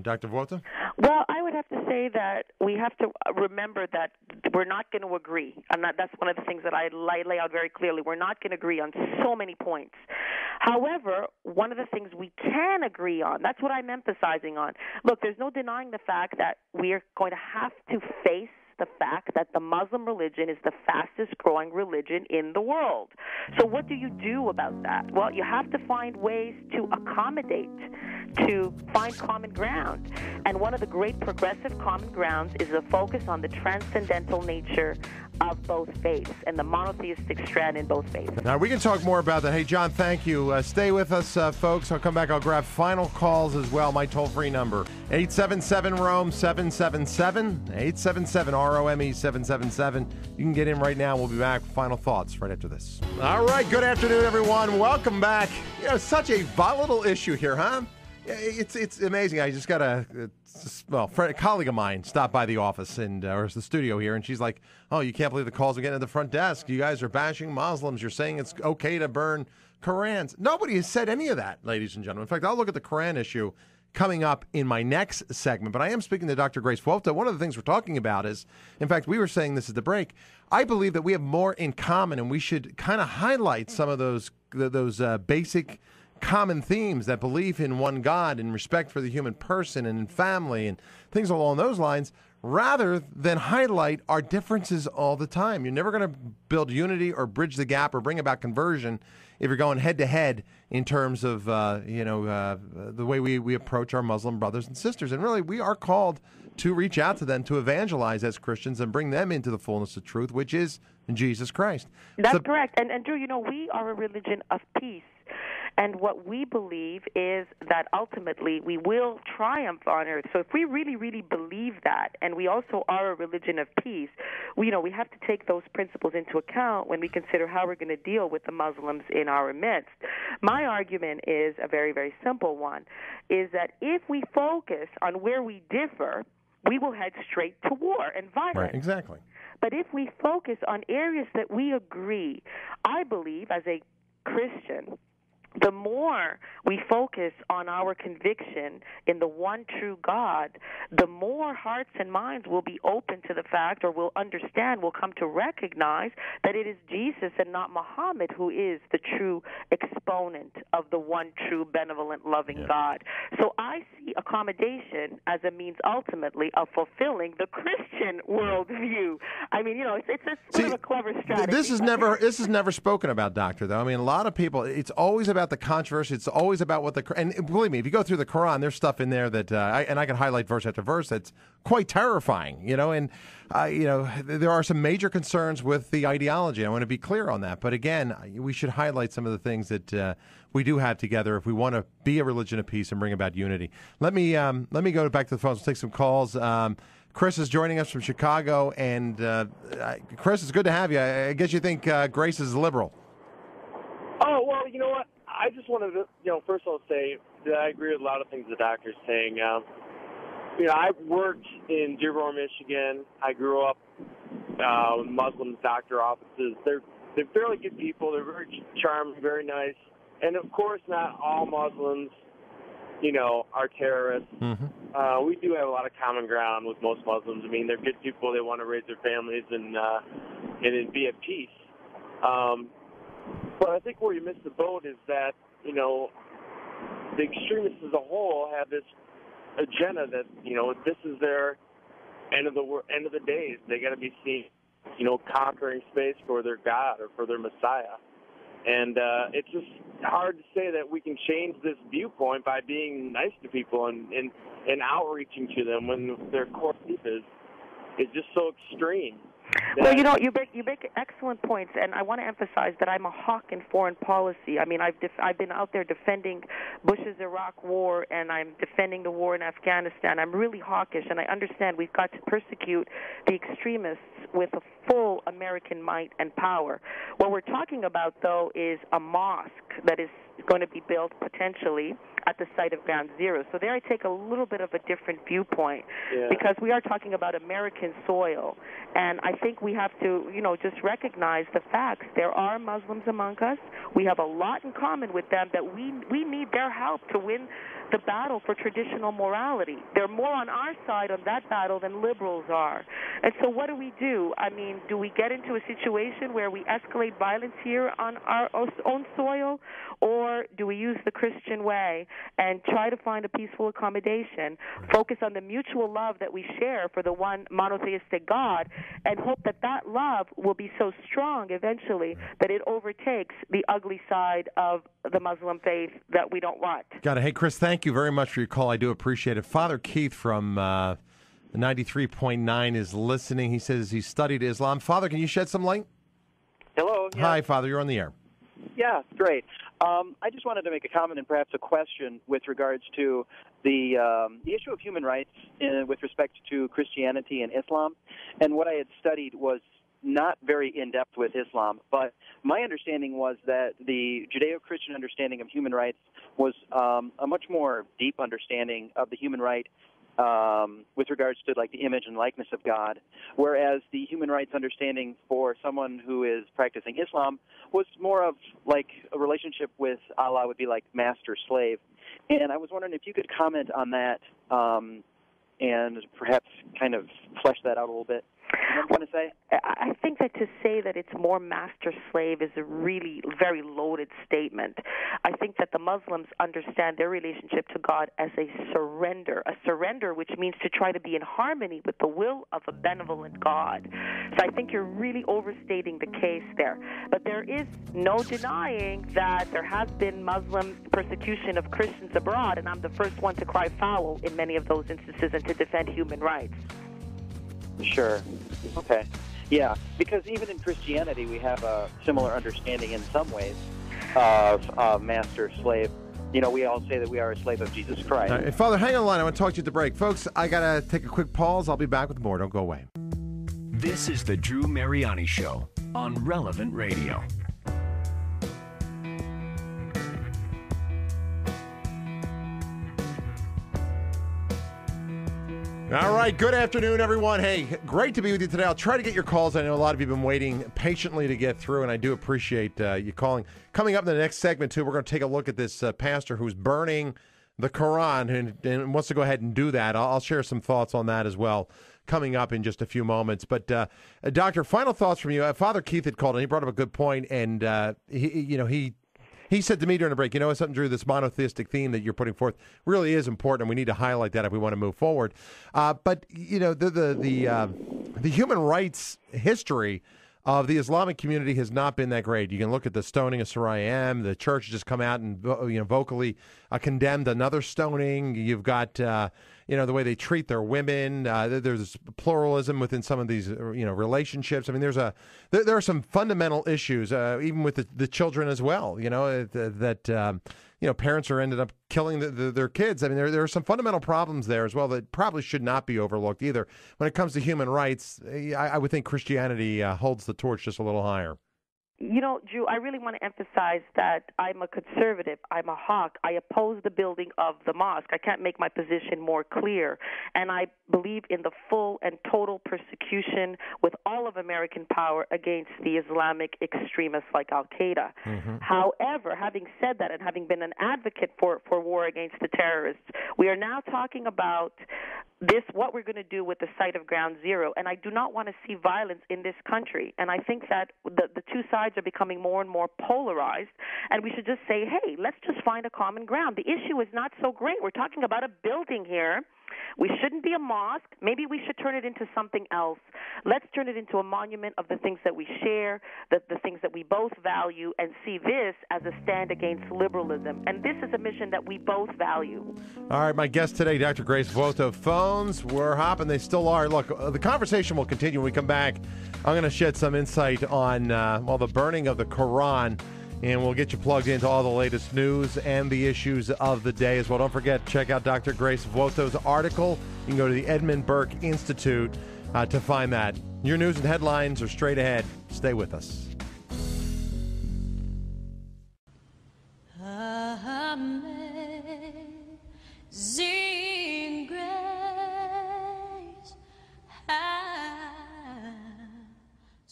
Dr. Vuota? Well, I would have to say that we have to remember that we're not going to agree. That's one of the things that I lay out very clearly. We're not going to agree on so many points. However, one of the things we can agree on, that's what I'm emphasizing on. Look, there's no denying the fact that we are going to have to face the fact that the Muslim religion is the fastest growing religion in the world. So what do you do about that? Well, you have to find ways to accommodate, to find common ground. And one of the great progressive common grounds is a focus on the transcendental nature of both faiths and the monotheistic strand in both faiths. Now, we can talk more about that. Hey, John, thank you. Stay with us, folks. I'll come back. I'll grab final calls as well. My toll-free number, 877-ROME 777, 877-ROME 777. You can get in right now. We'll be back with final thoughts right after this. All right. Good afternoon, everyone. Welcome back. Such a volatile issue here, huh? It's amazing. I just got a colleague of mine stopped by the office or the studio here, and she's like, "Oh, you can't believe the calls are getting at the front desk. You guys are bashing Muslims. You're saying it's okay to burn Korans." Nobody has said any of that, ladies and gentlemen. In fact, I'll look at the Koran issue coming up in my next segment. But I am speaking to Dr. Grace Vuota. One of the things we're talking about is, in fact, we were saying this at the break. I believe that we have more in common, and we should kind of highlight some of those basic common themes, that belief in one God and respect for the human person and in family and things along those lines, rather than highlight our differences all the time. You're never going to build unity or bridge the gap or bring about conversion if you're going head-to-head in terms of the way we approach our Muslim brothers and sisters. And really, we are called to reach out to them, to evangelize as Christians and bring them into the fullness of truth, which is in Jesus Christ. That's correct. And Drew, we are a religion of peace. And what we believe is that ultimately we will triumph on earth. So if we really, really believe that, and we also are a religion of peace, we have to take those principles into account when we consider how we're going to deal with the Muslims in our midst. My argument is a very, very simple one, is that if we focus on where we differ, we will head straight to war and violence. Right, exactly. But if we focus on areas that we agree, I believe as a Christian, the more we focus on our conviction in the one true God, the more hearts and minds will be open to the fact, or will understand, will come to recognize that it is Jesus and not Muhammad who is the true exponent of the one true, benevolent, loving God. So I see accommodation as a means ultimately of fulfilling the Christian worldview. I mean, it's sort of a clever strategy. This is never spoken about, Doctor, though. I mean, a lot of people, it's always about the controversy. It's always about and believe me, if you go through the Quran, there's stuff in there that I can highlight verse after verse that's quite terrifying, and there are some major concerns with the ideology. I want to be clear on that. But again, we should highlight some of the things that we do have together if we want to be a religion of peace and bring about unity. Let me go back to the phones. We'll take some calls. Chris is joining us from Chicago, and Chris, it's good to have you. I guess you think Grace is liberal. Oh, well, you know what? I just wanted to, first of all say that I agree with a lot of things the doctor's saying. I've worked in Dearborn, Michigan. I grew up with Muslim doctor offices. They're fairly good people. They're very charming, very nice. And, of course, not all Muslims, are terrorists. Mm-hmm. We do have a lot of common ground with most Muslims. I mean, they're good people. They want to raise their families and be at peace. But I think where you miss the boat is that, the extremists as a whole have this agenda that, this is their end of the days. They got to be seen, conquering space for their God or for their Messiah. And it's just hard to say that we can change this viewpoint by being nice to people and outreaching to them when their core belief is just so extreme. Well, you make excellent points, and I want to emphasize that I'm a hawk in foreign policy. I mean, I've been out there defending Bush's Iraq war, and I'm defending the war in Afghanistan. I'm really hawkish, and I understand we've got to persecute the extremists with a full American might and power. What we're talking about, though, is a mosque that is going to be built potentially at the site of Ground Zero. So there I take a little bit of a different viewpoint Yeah. because we are talking about American soil. And I think we have to, just recognize the facts. There are Muslims among us. We have a lot in common with them that we need their help to win the battle for traditional morality. They're more on our side on that battle than liberals are. And so what do? I mean, do we get into a situation where we escalate violence here on our own soil, or do we use the Christian way and try to find a peaceful accommodation, focus on the mutual love that we share for the one monotheistic God, and hope that that love will be so strong eventually that it overtakes the ugly side of the Muslim faith that we don't want? Got it. Hey, Chris, thank you very much for your call. I do appreciate it. Father Keith from 93.9 is listening. He says he studied Islam. Father, can you shed some light? Hello. Yeah. Hi, Father. You're on the air. Yeah, great. I just wanted to make a comment and perhaps a question with regards to the issue of human rights with respect to Christianity and Islam. And what I had studied was not very in-depth with Islam, but my understanding was that the Judeo-Christian understanding of human rights was a much more deep understanding of the human right with regards to like the image and likeness of God, whereas the human rights understanding for someone who is practicing Islam was more of like a relationship with Allah would be like master-slave. And I was wondering if you could comment on that and perhaps kind of flesh that out a little bit. You know what I'm trying to say? I think that to say that it's more master-slave is a really very loaded statement. I think that the Muslims understand their relationship to God as a surrender which means to try to be in harmony with the will of a benevolent God. So I think you're really overstating the case there. But there is no denying that there has been Muslim persecution of Christians abroad, and I'm the first one to cry foul in many of those instances and to defend human rights. Sure. Okay. Yeah, because even in Christianity, we have a similar understanding in some ways of master-slave. You know, we all say that we are a slave of Jesus Christ. All right, Father, hang on the line. I want to talk to you at the break. Folks, I got to take a quick pause. I'll be back with more. Don't go away. This is the Drew Mariani Show on Relevant Radio. All right, good afternoon, everyone. Hey, great to be with you today. I'll try to get your calls. I know a lot of you have been waiting patiently to get through, and I do appreciate you calling. Coming up in the next segment, too, we're going to take a look at this pastor who's burning the Quran and wants to go ahead and do that. I'll share some thoughts on that as well coming up in just a few moments. But, Doctor, final thoughts from you. Father Keith had called, and he brought up a good point, and he said to me during the break, something, Drew, this monotheistic theme that you're putting forth really is important, and we need to highlight that if we want to move forward. But the human rights history of the Islamic community has not been that great. You can look at the stoning of Soraya M. The church has just come out and vocally condemned another stoning. You've got the way they treat their women. There's pluralism within some of these relationships. I mean, there are some fundamental issues, even with the children as well. That parents are ended up killing their kids. I mean, there are some fundamental problems there as well that probably should not be overlooked either. When it comes to human rights, I would think Christianity holds the torch just a little higher. Drew, I really want to emphasize that I'm a conservative. I'm a hawk. I oppose the building of the mosque. I can't make my position more clear. And I believe in the full and total persecution with all of American power against the Islamic extremists like Al-Qaeda. Mm-hmm. However, having said that and having been an advocate for war against the terrorists, we are now talking about what we're going to do with the site of Ground Zero. And I do not want to see violence in this country. And I think that the two sides are becoming more and more polarized. And we should just say, hey, let's just find a common ground. The issue is not so great. We're talking about a building here. We shouldn't be a mosque. Maybe we should turn it into something else. Let's turn it into a monument of the things that we share, the things that we both value, and see this as a stand against liberalism. And this is a mission that we both value. All right, my guest today, Dr. Grace Vuotto. Phones were hopping. They still are. Look, the conversation will continue when we come back. I'm going to shed some insight on, the burning of the Quran. And we'll get you plugged into all the latest news and the issues of the day as well. Don't forget, check out Dr. Grace Vuotto's article. You can go to the Edmund Burke Institute to find that. Your news and headlines are straight ahead. Stay with us. Amen.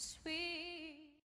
Sweet